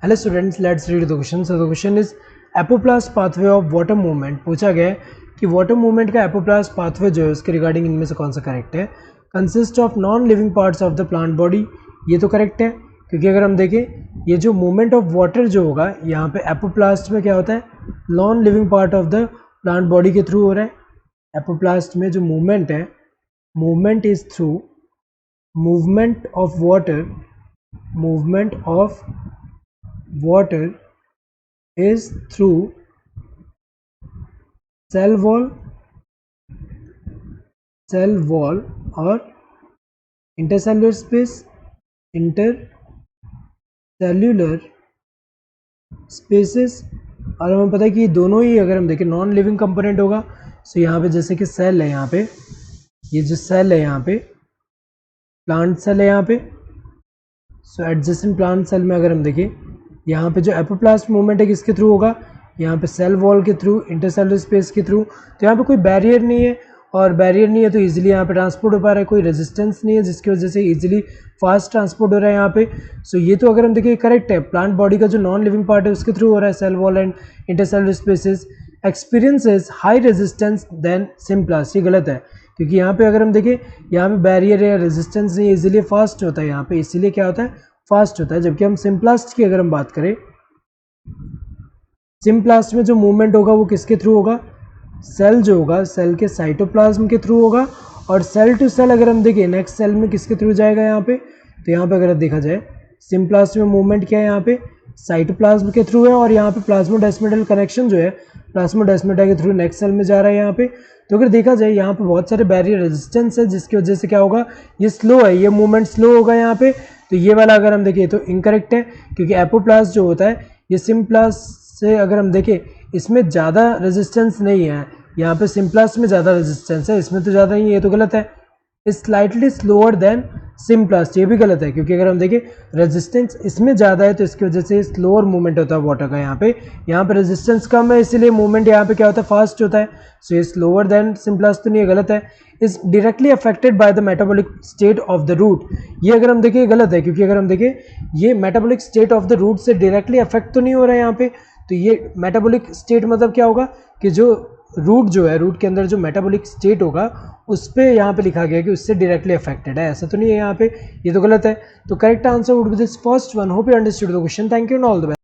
Hello students, let's read the question. So the question is apoplast pathway of water movement. पूछा गया है कि water movement का apoplast pathway जो है उसके रिगार्डिंग इनमें से कौन सा करेक्ट है. Consist of non living parts of the plant body. ये तो करेक्ट है क्योंकि अगर हम देखें ये जो मूवमेंट ऑफ वाटर जो होगा यहाँ पे एपोप्लास्ट में क्या होता है, non living part of the plant body के थ्रू हो रहा है. एपोप्लास्ट में जो मूवमेंट है, movement is through movement of water, movement of water is through cell wall or intercellular space, intercellular spaces. और हमें पता है कि दोनों ही अगर हम देखें नॉन लिविंग कंपोनेंट होगा. सो यहाँ पे जैसे कि सेल है, यहाँ पे ये जो सेल है यहाँ पे प्लांट सेल है यहाँ पे. सो एडजेसेंट प्लांट सेल में अगर हम देखें यहाँ पे जो एपोप्लास्ट मूवमेंट है किसके थ्रू होगा, यहाँ पे सेल वॉल के थ्रू, इंटरसेलुलर स्पेस के थ्रू. तो यहाँ पे कोई बैरियर नहीं है, और बैरियर नहीं है तो इजीली यहाँ पे ट्रांसपोर्ट हो पा रहा है. कोई रेजिस्टेंस नहीं है जिसकी वजह से इजीली फास्ट ट्रांसपोर्ट हो रहा है यहाँ पे. सो ये तो अगर हम देखें करेक्ट है. प्लांट बॉडी का जो नॉन लिविंग पार्ट है उसके थ्रू हो रहा है. Cell wall and intercellular spaces experiences high resistance then symplast. ये गलत है क्योंकि यहाँ पे अगर हम देखें यहाँ पे बैरियर है, रेजिस्टेंस नहीं, इजीली फास्ट होता है यहाँ पे, इसीलिए क्या होता है, फास्ट होता है. जबकि हम सिम्प्लास्ट की अगर हम बात करें, सिम्प्लास्ट में जो मूवमेंट होगा वो किसके थ्रू होगा, सेल जो होगा सेल के साइटोप्लाज्म के थ्रू होगा. और सेल टू सेल अगर हम देखें नेक्स्ट सेल में किसके थ्रू जाएगा यहाँ पे, तो यहाँ पे अगर देखा जाए सिम्प्लास्ट में मूवमेंट क्या है, यहाँ पे साइटोप्लाज्म के थ्रू है. और यहाँ पे प्लाज्मोडेस्मेटल कनेक्शन जो है प्लाज्मोडेस्मेटा के थ्रू नेक्स्ट सेल में जा रहा है यहाँ पे. तो अगर देखा जाए यहाँ पे बहुत सारे बैरियर रेजिस्टेंस है जिसकी वजह से क्या होगा, ये स्लो है, ये मूवमेंट स्लो होगा यहाँ पे. तो ये वाला अगर हम देखें तो इनकरेक्ट है क्योंकि एपोप्लास्ट जो होता है ये सिम्प्लास्ट से अगर हम देखें इसमें ज़्यादा रेजिस्टेंस नहीं है. यहाँ पे सिम्प्लास्ट में ज़्यादा रेजिस्टेंस है, इसमें तो ज़्यादा नहीं है, ये तो गलत है. स्लाइटली स्लोअर देन सिम्प्लास्ट, ये भी गलत है क्योंकि अगर हम देखें रेजिस्टेंस इसमें ज़्यादा है तो इसकी वजह से स्लोअर मूवमेंट होता है वाटर का. यहाँ पे रेजिस्टेंस कम है इसीलिए मूवमेंट यहाँ पे क्या होता है, फास्ट होता है. सो ये स्लोअर देन सिम्प्लास्ट तो नहीं है, गलत है. Is directly affected by the metabolic state of the root. ये अगर हम देखें गलत है क्योंकि अगर हम देखें ये metabolic state of the root से डायरेक्टली अफेक्ट तो नहीं हो रहा है यहाँ पे. तो ये मेटाबॉलिक स्टेट मतलब क्या होगा कि जो रूट जो है, रूट के अंदर जो मेटाबॉलिक स्टेट होगा उस पर यहाँ पे लिखा गया कि उससे डायरेक्टली अफेक्टेड है, ऐसा तो नहीं है यहाँ पे, ये तो गलत है. तो correct answer would be this first one. Hope you understood the question. Thank you and all the best.